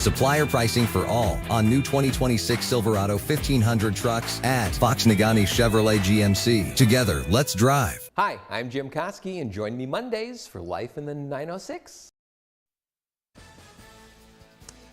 Supplier pricing for all on new 2026 Silverado 1500 trucks at Fox Nagani Chevrolet GMC. Together, let's drive. Hi, I'm Jim Koski, and join me Mondays for Life in the 906.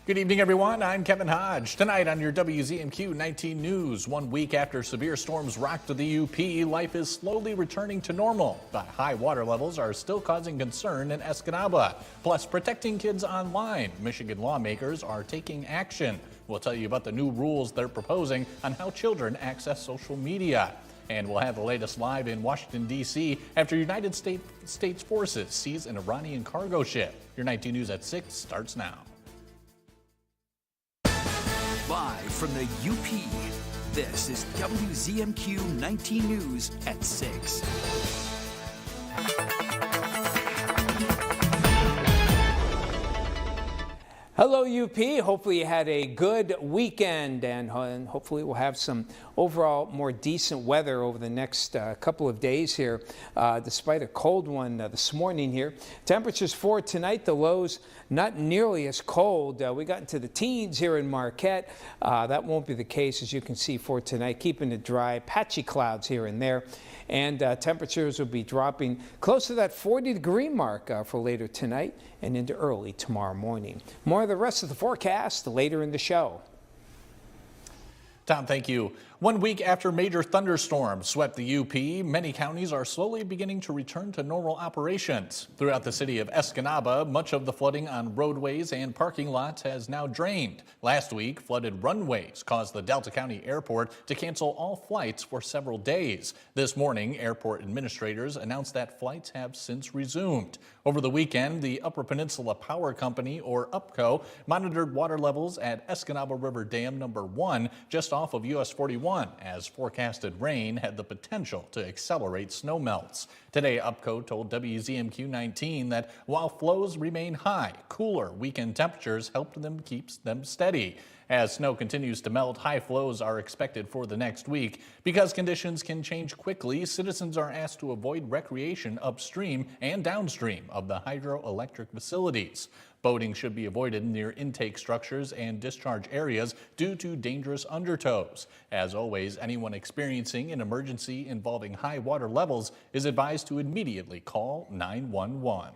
Good evening, everyone. I'm Kevin Hodge. Tonight on your WZMQ 19 News, 1 week after severe storms rocked the UP, life is slowly returning to normal, but high water levels are still causing concern in Escanaba. Plus, protecting kids online, Michigan lawmakers are taking action. We'll tell you about the new rules they're proposing on how children access social media. And we'll have the latest live in Washington, D.C. after United States forces seize an Iranian cargo ship. Your 19 News at 6 starts now. Live from the UP, this is WZMQ 19 News at 6. Hello UP, hopefully you had a good weekend and hopefully we'll have some overall more decent weather over the next couple of days here, despite a cold one this morning here. Temperatures for tonight, the lows not nearly as cold. We got into the teens here in Marquette. That won't be the case, as you can see, for tonight, keeping it dry, patchy clouds here and there. And temperatures will be dropping close to that 40-degree mark for later tonight and into early tomorrow morning. More of the rest of the forecast later in the show. Tom, thank you. 1 week after major thunderstorms swept the UP, many counties are slowly beginning to return to normal operations. Throughout the city of Escanaba, much of the flooding on roadways and parking lots has now drained. Last week, flooded runways caused the Delta County Airport to cancel all flights for several days. This morning, airport administrators announced that flights have since resumed. Over the weekend, the Upper Peninsula Power Company, or UPCO, monitored water levels at Escanaba River Dam number 1 just off of US 41. As forecasted rain had the potential to accelerate snowmelts. Today, UPCO told WZMQ 19 that while flows remain high, cooler weekend temperatures helped them keep them steady. As snow continues to melt, high flows are expected for the next week. Because conditions can change quickly, citizens are asked to avoid recreation upstream and downstream of the hydroelectric facilities. Boating should be avoided near intake structures and discharge areas due to dangerous undertows. As always, anyone experiencing an emergency involving high water levels is advised to immediately call 911.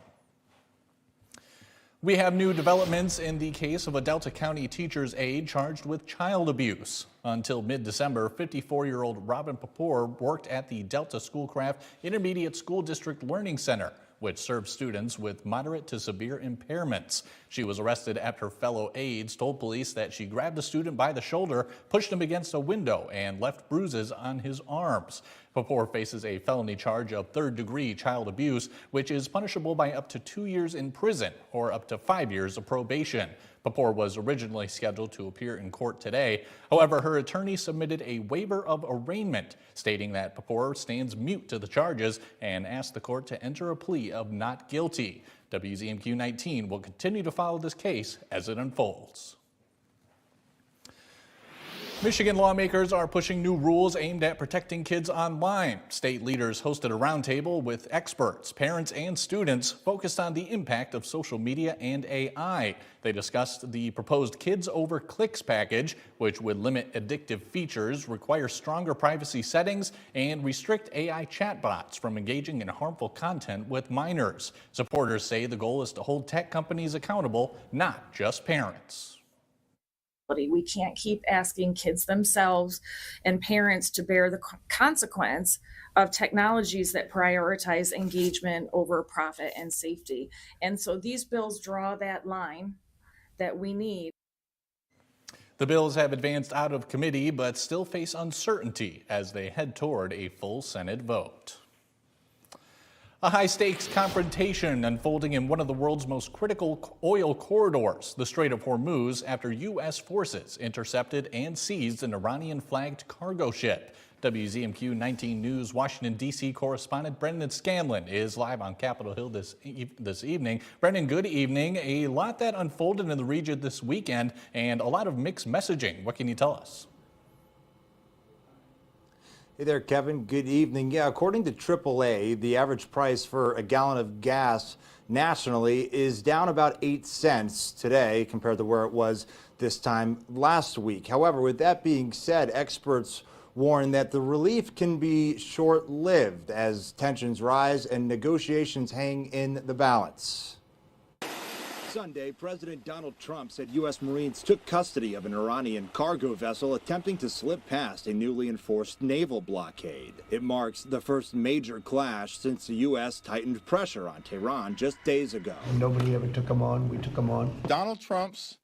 We have new developments in the case of a Delta County teacher's aide charged with child abuse. Until mid-December, 54-year-old Robin Papour worked at the Delta Schoolcraft Intermediate School District Learning Center, which serves students with moderate to severe impairments. She was arrested after fellow aides told police that she grabbed a student by the shoulder, pushed him against a window, and left bruises on his arms. Papour faces a felony charge of third-degree child abuse, which is punishable by up to 2 years in prison or up to 5 years of probation. Papour was originally scheduled to appear in court today. However, her attorney submitted a waiver of arraignment, stating that Papour stands mute to the charges and asked the court to enter a plea of not guilty. WZMQ 19 will continue to follow this case as it unfolds. Michigan lawmakers are pushing new rules aimed at protecting kids online. State leaders hosted a roundtable with experts, parents, and students focused on the impact of social media and AI. They discussed the proposed Kids Over Clicks package, which would limit addictive features, require stronger privacy settings, and restrict AI chatbots from engaging in harmful content with minors. Supporters say the goal is to hold tech companies accountable, not just parents. We can't keep asking kids themselves and parents to bear the consequence of technologies that prioritize engagement over profit and safety. And so these bills draw that line that we need. The bills have advanced out of committee but still face uncertainty as they head toward a full Senate vote. A high-stakes confrontation unfolding in one of the world's most critical oil corridors, the Strait of Hormuz, after U.S. forces intercepted and seized an Iranian-flagged cargo ship. WZMQ 19 News Washington, D.C. correspondent Brendan Scanlon is live on Capitol Hill this evening. Brendan, good evening. A lot that unfolded in the region this weekend and a lot of mixed messaging. What can you tell us? Hey there, Kevin. Good evening. Yeah, according to AAA, the average price for a gallon of gas nationally is down about 8 cents today compared to where it was this time last week. However, with that being said, experts warn that the relief can be short-lived as tensions rise and negotiations hang in the balance. Sunday, President Donald Trump said U.S. Marines took custody of an Iranian cargo vessel attempting to slip past a newly enforced naval blockade. It marks the first major clash since the U.S. tightened pressure on Tehran just days ago. Nobody ever took them on. We took them on. Donald Trump's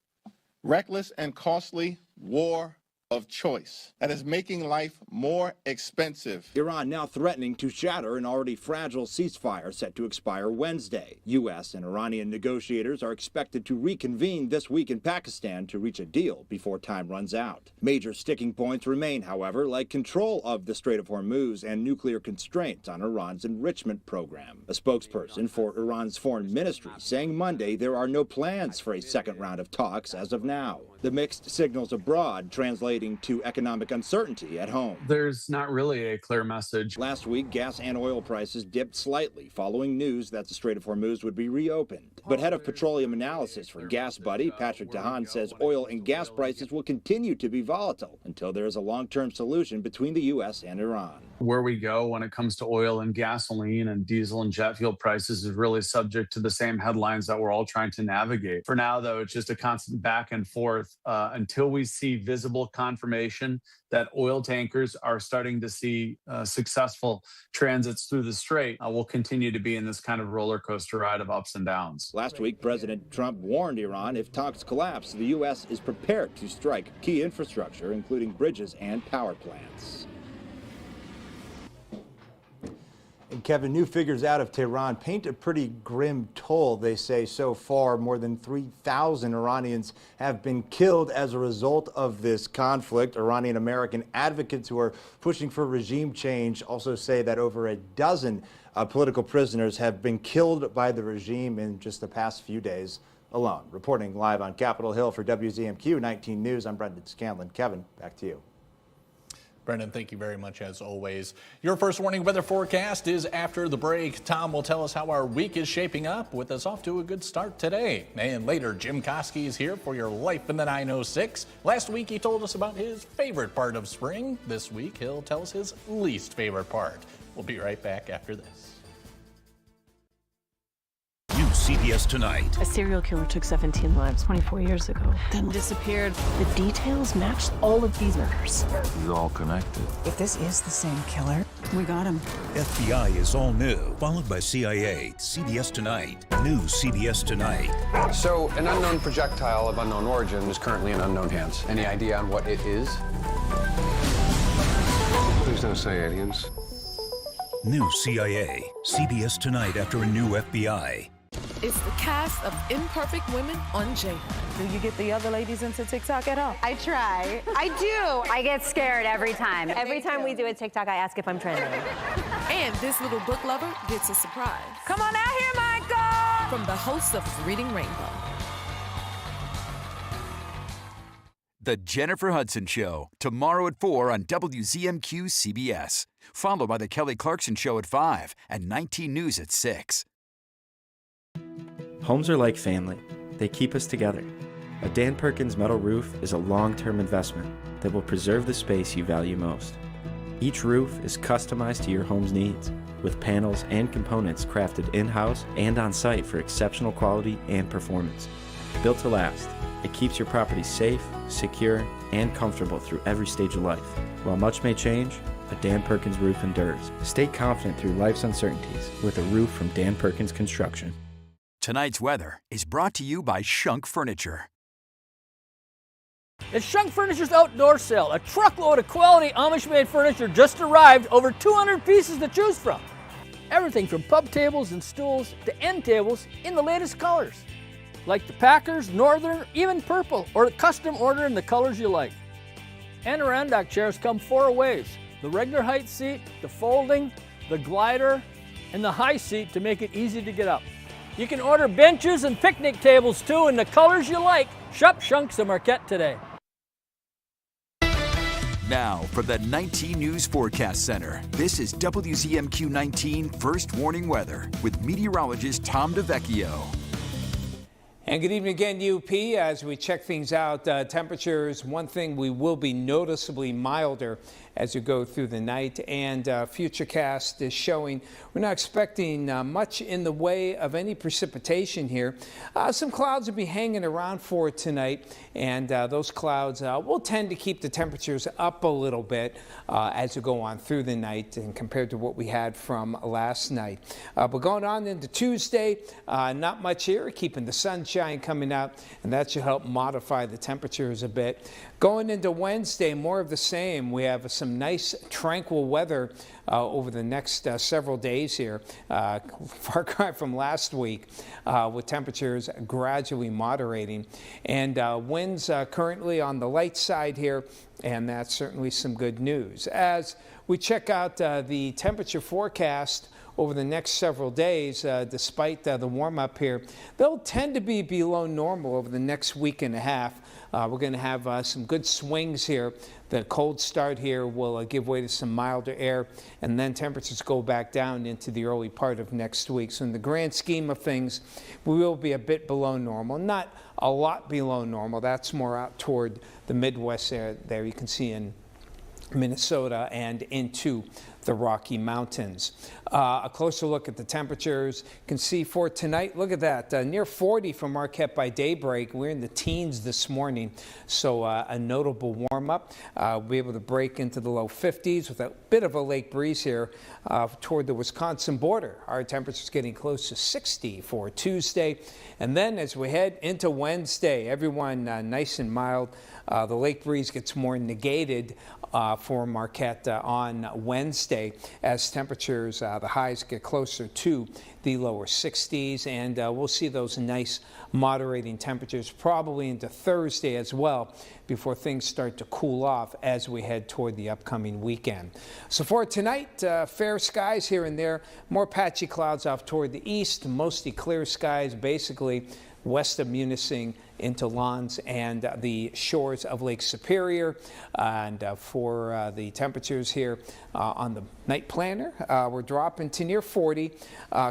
reckless and costly war of choice that is making life more expensive. Iran now threatening to shatter an already fragile ceasefire set to expire Wednesday. U.S. and Iranian negotiators are expected to reconvene this week in Pakistan to reach a deal before time runs out. Major sticking points remain, however, like control of the Strait of Hormuz and nuclear constraints on Iran's enrichment program. A spokesperson for Iran's foreign ministry saying Monday there are no plans for a second round of talks as of now. The mixed signals abroad translate to economic uncertainty at home. There's not really a clear message. Last week, gas and oil prices dipped slightly following news that the Strait of Hormuz would be reopened. But head of petroleum analysis for Gas Buddy, Patrick DeHaan, says oil and gas prices will continue to be volatile until there is a long-term solution between the U.S. and Iran. Where we go when it comes to oil and gasoline and diesel and jet fuel prices is really subject to the same headlines that we're all trying to navigate. For now, though, it's just a constant back and forth until we see visible confirmation that oil tankers are starting to see successful transits through the strait. We'll continue to be in this kind of roller coaster ride of ups and downs. Last week, President Trump warned Iran if talks collapse, the U.S. is prepared to strike key infrastructure, including bridges and power plants. And Kevin, new figures out of Tehran paint a pretty grim toll. They say so far more than 3,000 Iranians have been killed as a result of this conflict. Iranian American advocates who are pushing for regime change also say that over a dozen political prisoners have been killed by the regime in just the past few days alone. Reporting live on Capitol Hill for WZMQ 19 News, I'm Brendan Scanlon. Kevin, back to you. Brendan, thank you very much as always. Your first warning weather forecast is after the break. Tom will tell us how our week is shaping up with us off to a good start today. And later, Jim Koski is here for your Life in the 906. Last week, he told us about his favorite part of spring. This week, he'll tell us his least favorite part. We'll be right back after this. CBS Tonight. A serial killer took 17 lives 24 years ago, then disappeared. The details matched all of these murders. It's all connected. If this is the same killer, we got him. FBI is all new, followed by CIA. CBS Tonight. New CBS Tonight. So, an unknown projectile of unknown origin is currently in unknown hands. Any idea on what it is? Please don't say aliens. New CIA. CBS Tonight after a new FBI. It's the cast of Imperfect Women on J. Do you get the other ladies into TikTok at all? I try. I do. I get scared every time. Every time we do a TikTok, I ask if I'm trending. And this little book lover gets a surprise. Come on out here, Michael! From the host of Reading Rainbow. The Jennifer Hudson Show, tomorrow at 4 on WZMQ CBS. Followed by The Kelly Clarkson Show at 5 and 19 News at 6. Homes are like family. They keep us together. A Dan Perkins metal roof is a long-term investment that will preserve the space you value most. Each roof is customized to your home's needs, with panels and components crafted in-house and on-site for exceptional quality and performance. Built to last, it keeps your property safe, secure, and comfortable through every stage of life. While much may change, a Dan Perkins roof endures. Stay confident through life's uncertainties with a roof from Dan Perkins Construction. Tonight's weather is brought to you by Shunk Furniture. It's Shunk Furniture's outdoor sale. A truckload of quality Amish-made furniture just arrived, over 200 pieces to choose from. Everything from pub tables and stools to end tables in the latest colors, like the Packers, Northern, even purple, or custom order in the colors you like. Adirondack chairs come 4 ways: the regular height seat, the folding, the glider, and the high seat to make it easy to get up. You can order benches and picnic tables too in the colors you like. Shop Shunks of Marquette today. Now, from the 19 News Forecast Center, this is WZMQ 19 First Warning Weather with meteorologist Tom DeVecchio. And good evening again, UP. As we check things out, temperatures, one thing, we will be noticeably milder as you go through the night, and Futurecast is showing we're not expecting much in the way of any precipitation here. Some clouds will be hanging around for tonight, and those clouds will tend to keep the temperatures up a little bit as you go on through the night and compared to what we had from last night. But going on into Tuesday, not much here, keeping the sunshine coming out, and that should help modify the temperatures a bit. Going into Wednesday, more of the same. We have some nice tranquil weather over the next several days here, far cry from last week, with temperatures gradually moderating. And winds currently on the light side here, and that's certainly some good news. As we check out the temperature forecast over the next several days, despite the warm-up here, they'll tend to be below normal over the next week and a half. We're going to have some good swings here. The cold start here will give way to some milder air, and then temperatures go back down into the early part of next week. So in the grand scheme of things, we will be a bit below normal. Not a lot below normal. That's more out toward the Midwest there you can see in Minnesota and into the Rocky Mountains. A closer look at the temperatures. You can see for tonight, look at that, near 40 for Marquette by daybreak. We're in the teens this morning, so a notable warm-up. We'll be able to break into the low 50s with a bit of a lake breeze here toward the Wisconsin border. Our temperatures getting close to 60 for Tuesday. And then as we head into Wednesday, everyone nice and mild. The lake breeze gets more negated for Marquette on Wednesday as temperatures, the highs get closer to the lower 60s, and we'll see those nice moderating temperatures probably into Thursday as well before things start to cool off as we head toward the upcoming weekend. So for tonight, fair skies here and there, more patchy clouds off toward the east, mostly clear skies basically west of Munising into Lawns and the shores of Lake Superior. And for the temperatures here on the night planner, we're dropping to near 40.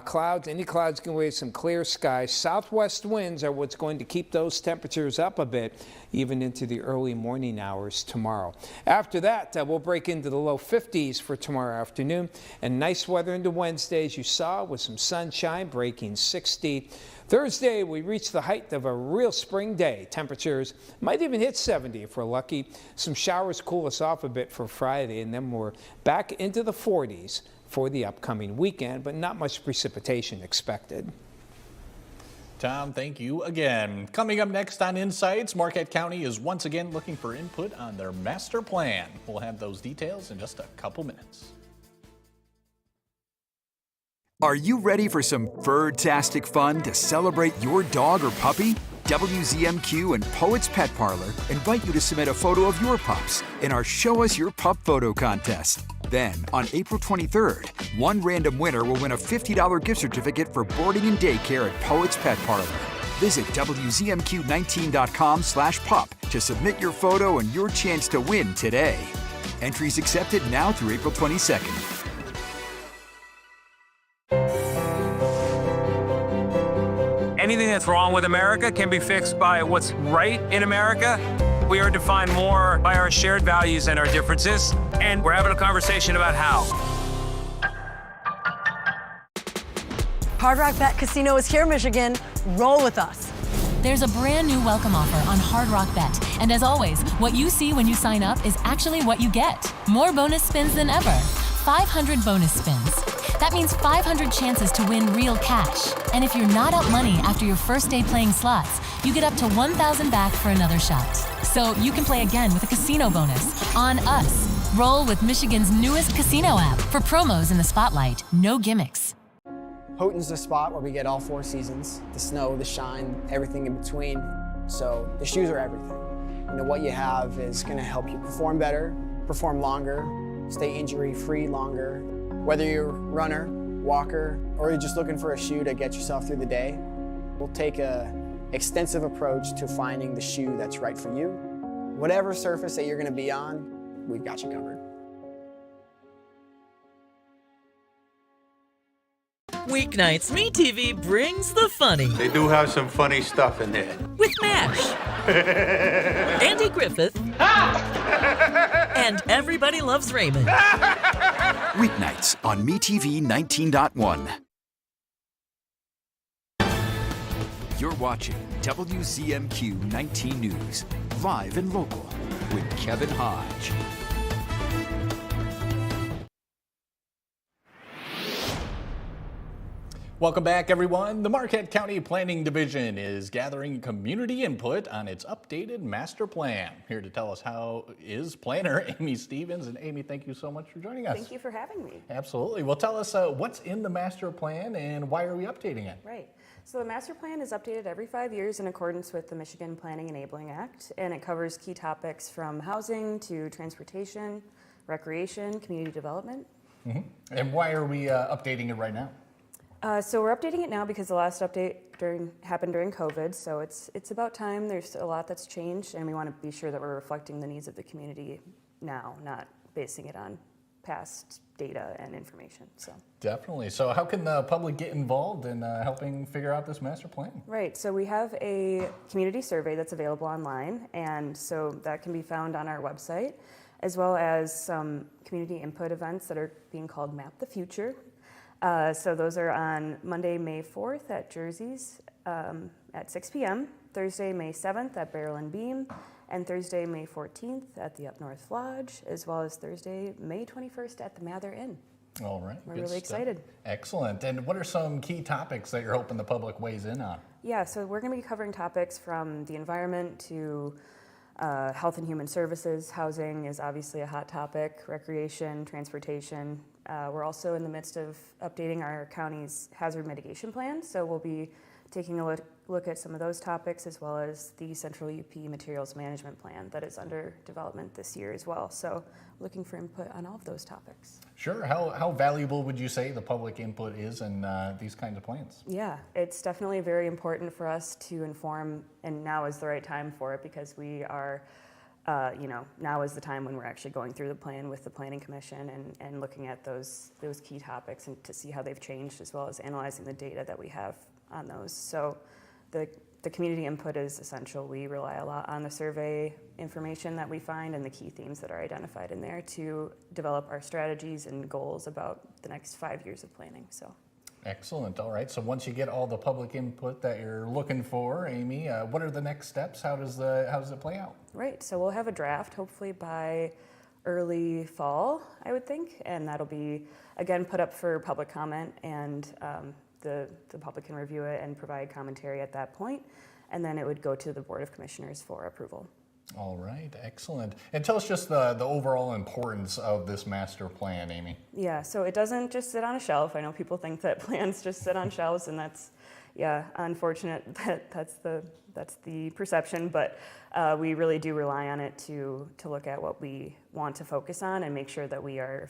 Clouds, any clouds can wave some clear skies. Southwest winds are what's going to keep those temperatures up a bit, even into the early morning hours tomorrow. After that, we'll break into the low 50s for tomorrow afternoon. And nice weather into Wednesday, as you saw, with some sunshine breaking 60. Thursday, we reach the height of a real spring day. Temperatures might even hit 70 if we're lucky. Some showers cool us off a bit for Friday, and then we're back into the 40s for the upcoming weekend, but not much precipitation expected. Tom, thank you again. Coming up next on Insights, Marquette County is once again looking for input on their master plan. We'll have those details in just a couple minutes. Are you ready for some fur-tastic fun to celebrate your dog or puppy? WZMQ and Poets Pet Parlor invite you to submit a photo of your pups in our Show Us Your Pup photo contest. Then, on April 23rd, one random winner will win a $50 gift certificate for boarding and daycare at Poets Pet Parlor. Visit WZMQ19.com/pup to submit your photo and your chance to win today. Entries accepted now through April 22nd. Anything that's wrong with America can be fixed by what's right in America. We are defined more by our shared values and our differences, and we're having a conversation about how. Hard Rock Bet Casino is here, Michigan. Roll with us. There's a brand new welcome offer on Hard Rock Bet. And as always, what you see when you sign up is actually what you get. More bonus spins than ever. 500 bonus spins. That means 500 chances to win real cash. And if you're not up money after your first day playing slots, you get up to $1,000 back for another shot. So you can play again with a casino bonus on us. Roll with Michigan's newest casino app. For promos in the spotlight, no gimmicks. Houghton's the spot where we get all 4 seasons, the snow, the shine, everything in between. So the shoes are everything. You know, what you have is going to help you perform better, perform longer, stay injury-free longer. Whether you're a runner, walker, or you're just looking for a shoe to get yourself through the day, we'll take an extensive approach to finding the shoe that's right for you. Whatever surface that you're going to be on, we've got you covered. Weeknights, MeTV brings the funny. They do have some funny stuff in there. With MASH. Andy Griffith. And Everybody Loves Raymond. Weeknights on MeTV 19.1. You're watching WZMQ 19 News, live and local, with Kevin Hodge. Welcome back, everyone. The Marquette County Planning Division is gathering community input on its updated master plan. Here to tell us how is planner Amy Stevens. And Amy, thank you so much for joining us. Thank you for having me. Absolutely. Well, tell us what's in the master plan and why are we updating it? Right. So the master plan is updated every 5 years in accordance with the Michigan Planning Enabling Act, and it covers key topics from housing to transportation, recreation, community development. Mm-hmm. And why are we updating it right now? So we're updating it now because the last update happened during COVID, so it's about time. There's a lot that's changed, and we want to be sure that we're reflecting the needs of the community now, not basing it on past data and information. So definitely. So how can the public get involved in helping figure out this master plan? Right. So we have a community survey that's available online, and so that can be found on our website, as well as some community input events that are being called Map the Future. So those are on Monday, May 4th at Jersey's at 6 p.m., Thursday, May 7th at Barrel and Beam, and Thursday, May 14th at the Up North Lodge, as well as Thursday, May 21st at the Mather Inn. All right. We're really excited. Excellent. And what are some key topics that you're hoping the public weighs in on? Yeah, so we're going to be covering topics from the environment to health and human services. Housing is obviously a hot topic, recreation, transportation. We're also in the midst of updating our county's hazard mitigation plan, so we'll be taking a look at some of those topics, as well as the Central UP Materials Management Plan that is under development this year as well. So looking for input on all of those topics. Sure. How valuable would you say the public input is in these kinds of plans? Yeah, it's definitely very important for us to inform, and now is the right time for it because we are now is the time when we're actually going through the plan with the Planning Commission and looking at those key topics and to see how they've changed, as well as analyzing the data that we have on those. So the community input is essential. We rely a lot on the survey information that we find and the key themes that are identified in there to develop our strategies and goals about the next 5 years of planning. So. Excellent. All right. So once you get all the public input that you're looking for, Amy, what are the next steps? How does it play out? Right. So we'll have a draft hopefully by early fall, I would think, and that'll be again put up for public comment, and the public can review it and provide commentary at that point, and then it would go to the Board of Commissioners for approval. All right, excellent. And tell us just the overall importance of this master plan, Amy. Yeah, so it doesn't just sit on a shelf. I know people think that plans just sit on shelves, and that's, yeah, unfortunate that that's the perception, but we really do rely on it to look at what we want to focus on and make sure that we are,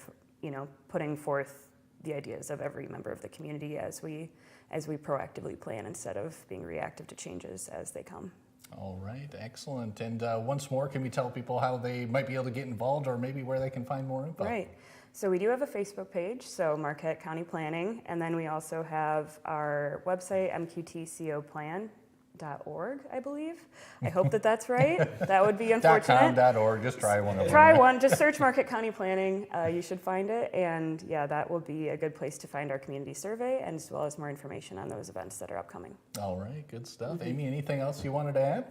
putting forth the ideas of every member of the community as we proactively plan instead of being reactive to changes as they come. All right, excellent. And once more, can we tell people how they might be able to get involved or maybe where they can find more info? Right. So we do have a Facebook page, so Marquette County Planning, and then we also have our website, mqtcoplan.org, I believe. I hope that that's right. That would be unfortunate. .com.org, just try one. Try one, just search Marquette County Planning. You should find it, and yeah, that will be a good place to find our community survey, and as well as more information on those events that are upcoming. All right, good stuff. Amy, anything else you wanted to add?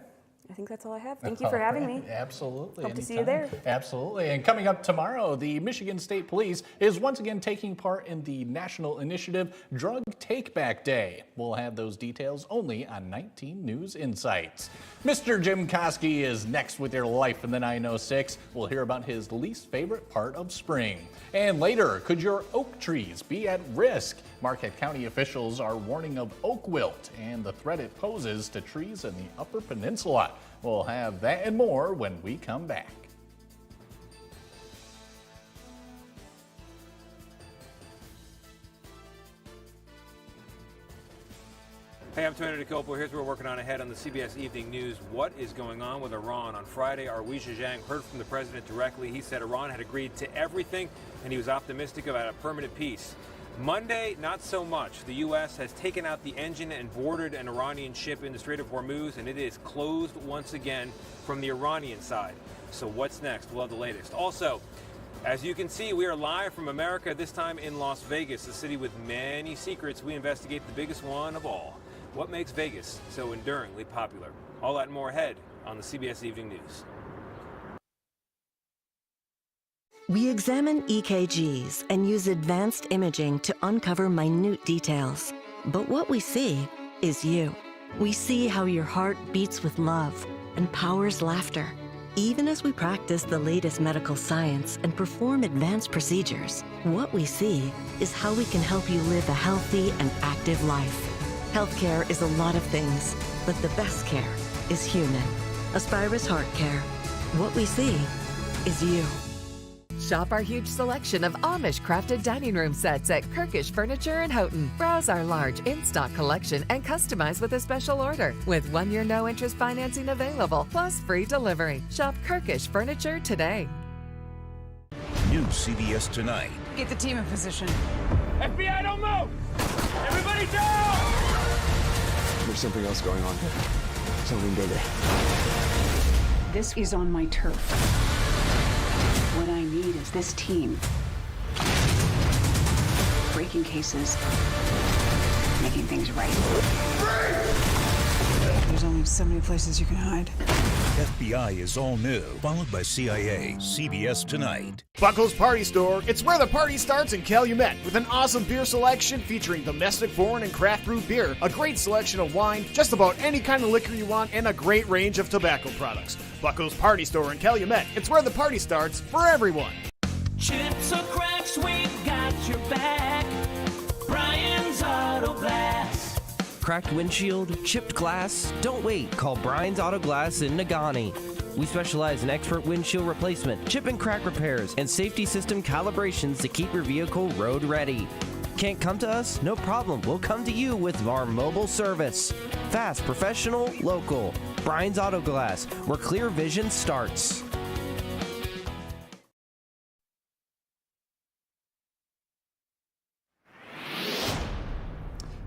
I think that's all I have. Thank you for having me. Absolutely. Hope to see you there. Absolutely. And coming up tomorrow, the Michigan State Police is once again taking part in the national initiative Drug Take Back Day. We'll have those details only on 19 News Insights. Mr. Jim Koski is next with your Life in the 906. We'll hear about his least favorite part of spring. And later, could your oak trees be at risk? Marquette County officials are warning of oak wilt and the threat it poses to trees in the Upper Peninsula. We'll have that and more when we come back. Hey, I'm Tony DeCopo. Here's what we're working on ahead on the CBS Evening News. What is going on with Iran? On Friday, our Wei Zhejiang heard from the president directly. He said Iran had agreed to everything, and he was optimistic about a permanent peace. Monday, not so much. The U.S. has taken out the engine and boarded an Iranian ship in the Strait of Hormuz, and it is closed once again from the Iranian side. So what's next? We'll have the latest. Also, as you can see, we are live from America, this time in Las Vegas, a city with many secrets. We investigate the biggest one of all. What makes Vegas so enduringly popular? All that and more ahead on the CBS Evening News. We examine EKGs and use advanced imaging to uncover minute details. But what we see is you. We see how your heart beats with love and powers laughter. Even as we practice the latest medical science and perform advanced procedures, what we see is how we can help you live a healthy and active life. Healthcare is a lot of things, but the best care is human. Aspirus Heart Care. What we see is you. Shop our huge selection of Amish-crafted dining room sets at Kirkish Furniture in Houghton. Browse our large in-stock collection and customize with a special order. With 1-year no-interest financing available, plus free delivery. Shop Kirkish Furniture today. New CBS Tonight. Get the team in position. FBI, don't move! Everybody down! There's something else going on. Something bigger. This is on my turf. What I need is this team. Breaking cases, making things right. There's only so many places you can hide. FBI is all new, followed by CIA. CBS Tonight. Buckles Party Store. It's where the party starts in Calumet with an awesome beer selection featuring domestic, foreign, and craft brewed beer, a great selection of wine, just about any kind of liquor you want, and a great range of tobacco products. Buckles Party Store in Calumet. It's where the party starts for everyone. Chips or cracks, we got your back. Brian's Auto Glass. Cracked windshield, chipped glass? Don't wait. Call Brian's Auto Glass in Nagani. We specialize in expert windshield replacement, chip and crack repairs, and safety system calibrations to keep your vehicle road ready. Can't come to us? No problem. We'll come to you with our mobile service. Fast, professional, local. Brian's Auto Glass, where clear vision starts.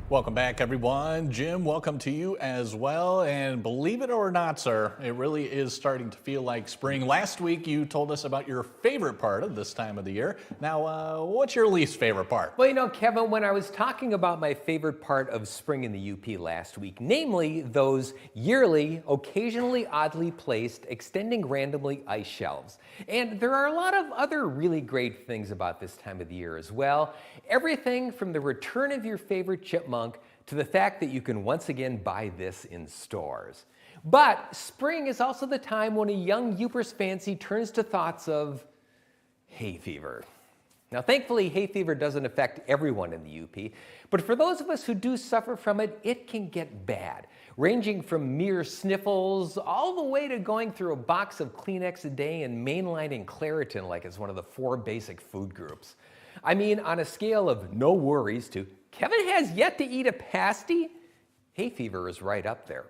Welcome back, everyone. Jim, welcome to you as well. And believe it or not, sir, it really is starting to feel like spring. Last week, you told us about your favorite part of this time of the year. Now, what's your least favorite part? Well, you know, Kevin, when I was talking about my favorite part of spring in the UP last week, namely those yearly, occasionally oddly placed, extending randomly ice shelves. And there are a lot of other really great things about this time of the year as well. Everything from the return of your favorite chipmunk to the fact that you can once again buy this in stores. But spring is also the time when a young Yooper's fancy turns to thoughts of hay fever. Now, thankfully, hay fever doesn't affect everyone in the UP, but for those of us who do suffer from it, it can get bad, ranging from mere sniffles all the way to going through a box of Kleenex a day and mainlining Claritin like it's one of the 4 basic food groups. I mean, on a scale of no worries to Kevin has yet to eat a pasty, hay fever is right up there.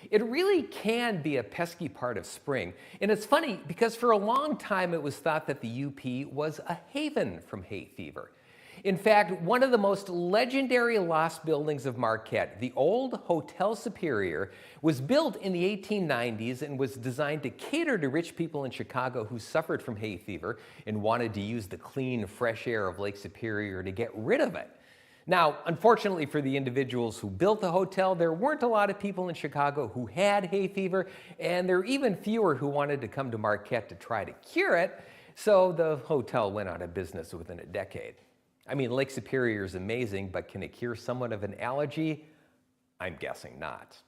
It really can be a pesky part of spring. And it's funny because for a long time it was thought that the UP was a haven from hay fever. In fact, one of the most legendary lost buildings of Marquette, the old Hotel Superior, was built in the 1890s and was designed to cater to rich people in Chicago who suffered from hay fever and wanted to use the clean, fresh air of Lake Superior to get rid of it. Now, unfortunately for the individuals who built the hotel, there weren't a lot of people in Chicago who had hay fever, and there were even fewer who wanted to come to Marquette to try to cure it, so the hotel went out of business within a decade. I mean, Lake Superior is amazing, but can it cure someone of an allergy? I'm guessing not.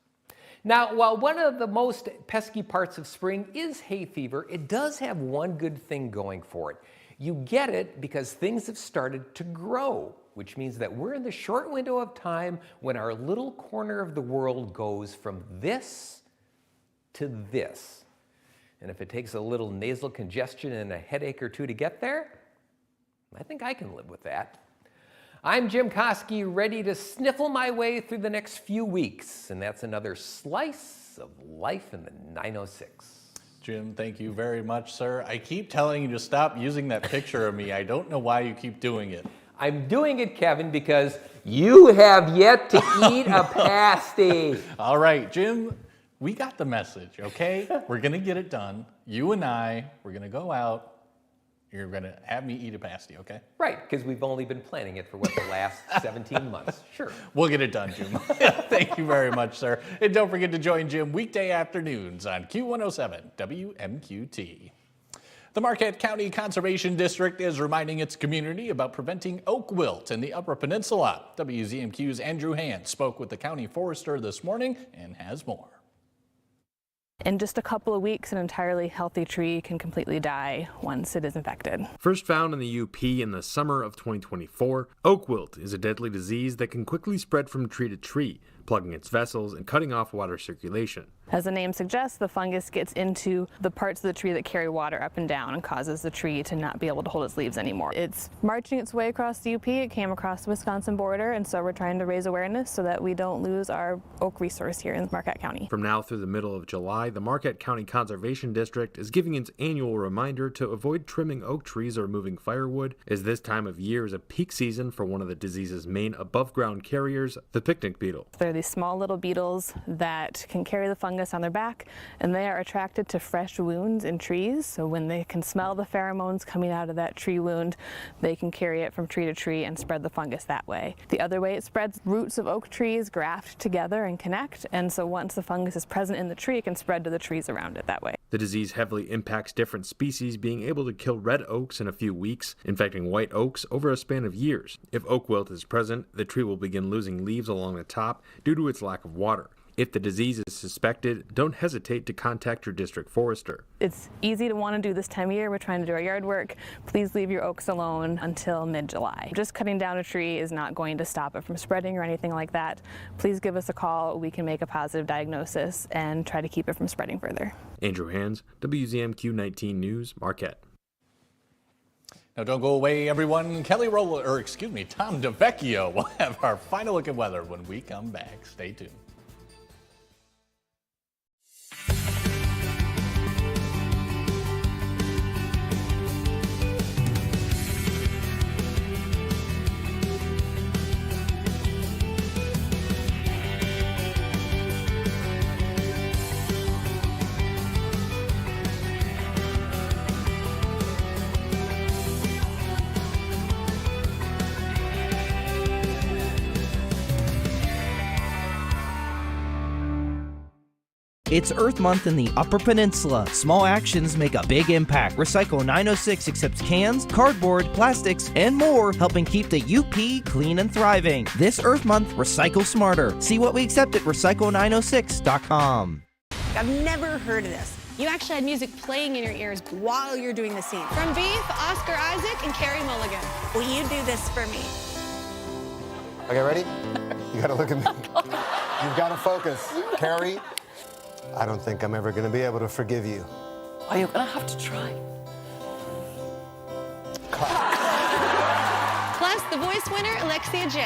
Now, while one of the most pesky parts of spring is hay fever, it does have one good thing going for it. You get it because things have started to grow, which means that we're in the short window of time when our little corner of the world goes from this to this. And if it takes a little nasal congestion and a headache or two to get there, I think I can live with that. I'm Jim Koski, ready to sniffle my way through the next few weeks, and that's another slice of life in the 906. Jim, thank you very much, sir. I keep telling you to stop using that picture of me. I don't know why you keep doing it. I'm doing it, Kevin, because you have yet to eat a pasty. All right, Jim, we got the message, okay? We're going to get it done. You and I, we're going to go out. You're going to have me eat a pasty, okay? Right, because we've only been planning it for, what, the last 17 months. Sure. We'll get it done, Jim. Thank you very much, sir. And don't forget to join Jim weekday afternoons on Q107 WMQT. The Marquette County Conservation District is reminding its community about preventing oak wilt in the Upper Peninsula. WZMQ's Andrew Hand spoke with the county forester this morning and has more. In just a couple of weeks, an entirely healthy tree can completely die once it is infected. First found in the UP in the summer of 2024, oak wilt is a deadly disease that can quickly spread from tree to tree, plugging its vessels and cutting off water circulation. As the name suggests, the fungus gets into the parts of the tree that carry water up and down and causes the tree to not be able to hold its leaves anymore. It's marching its way across the UP. It came across the Wisconsin border, and so we're trying to raise awareness so that we don't lose our oak resource here in Marquette County. From now through the middle of July, the Marquette County Conservation District is giving its annual reminder to avoid trimming oak trees or moving firewood, as this time of year is a peak season for one of the disease's main above-ground carriers, the picnic beetle. They're these small little beetles that can carry the fungus on their back, and they are attracted to fresh wounds in trees. So when they can smell the pheromones coming out of that tree wound, they can carry it from tree to tree and spread the fungus that way. The other way it spreads, roots of oak trees graft together and connect, and so once the fungus is present in the tree, it can spread to the trees around it that way. The disease heavily impacts different species, being able to kill red oaks in a few weeks, infecting white oaks over a span of years. If oak wilt is present, the tree will begin losing leaves along the top due to its lack of water. If the disease is suspected, don't hesitate to contact your district forester. It's easy to want to do this time of year. We're trying to do our yard work. Please leave your oaks alone until mid-July. Just cutting down a tree is not going to stop it from spreading or anything like that. Please give us a call. We can make a positive diagnosis and try to keep it from spreading further. Andrew Hands, WZMQ 19 News, Marquette. Now don't go away, everyone. Tom DeVecchio will have our final look at weather when we come back. Stay tuned. It's Earth Month in the Upper Peninsula. Small actions make a big impact. Recycle 906 accepts cans, cardboard, plastics, and more, helping keep the UP clean and thriving. This Earth Month, recycle smarter. See what we accept at recycle906.com. I've never heard of this. You actually had music playing in your ears while you're doing the scene. From Beef, Oscar Isaac, and Carrie Mulligan. Will you do this for me? Okay, ready? You gotta look at me. You've gotta focus. Carrie, I don't think I'm ever gonna be able to forgive you. Are you gonna have to try? Plus, the voice winner, Alexia J.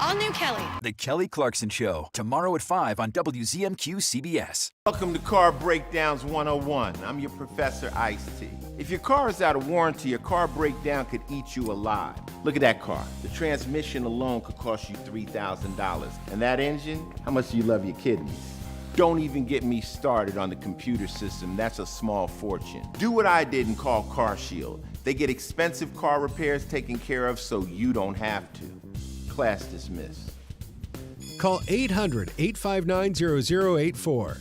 All new Kelly. The Kelly Clarkson Show, tomorrow at 5 on WZMQ CBS. Welcome to Car Breakdowns 101. I'm your Professor Ice-T. If your car is out of warranty, a car breakdown could eat you alive. Look at that car. The transmission alone could cost you $3,000. And that engine, how much do you love your kidneys? Don't even get me started on the computer system. That's a small fortune. Do what I did and call Car Shield. They get expensive car repairs taken care of so you don't have to. Class dismissed. Call 800-859-0084.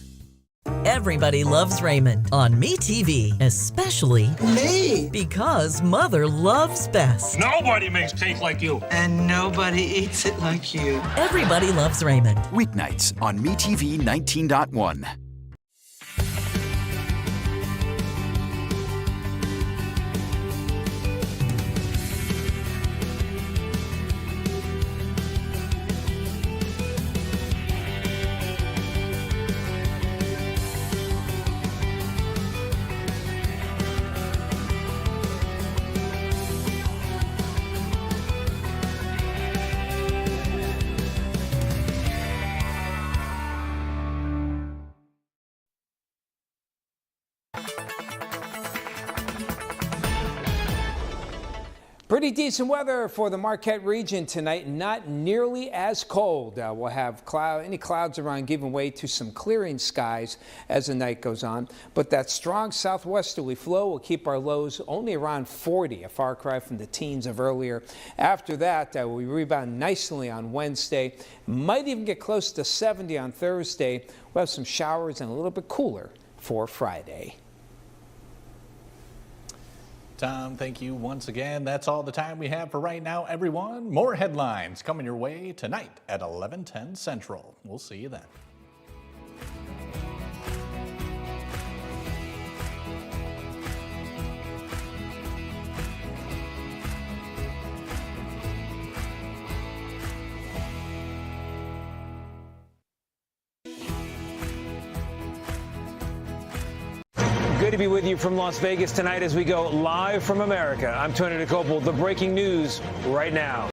Everybody loves Raymond on MeTV, especially me, because Mother loves best. Nobody makes cake like you. And nobody eats it like you. Everybody loves Raymond. Weeknights on MeTV 19.1. Pretty decent weather for the Marquette region tonight, not nearly as cold. We'll have any clouds around giving way to some clearing skies as the night goes on. But that strong southwesterly flow will keep our lows only around 40, a far cry from the teens of earlier. After that, we rebound nicely on Wednesday. Might even get close to 70 on Thursday. We'll have some showers and a little bit cooler for Friday. Tom, thank you once again. That's all the time we have for right now, everyone. More headlines coming your way tonight at 11:10 Central. We'll see you then. Good to be with you from Las Vegas tonight as we go live from America. I'm Tony Nicopol. The breaking news right now.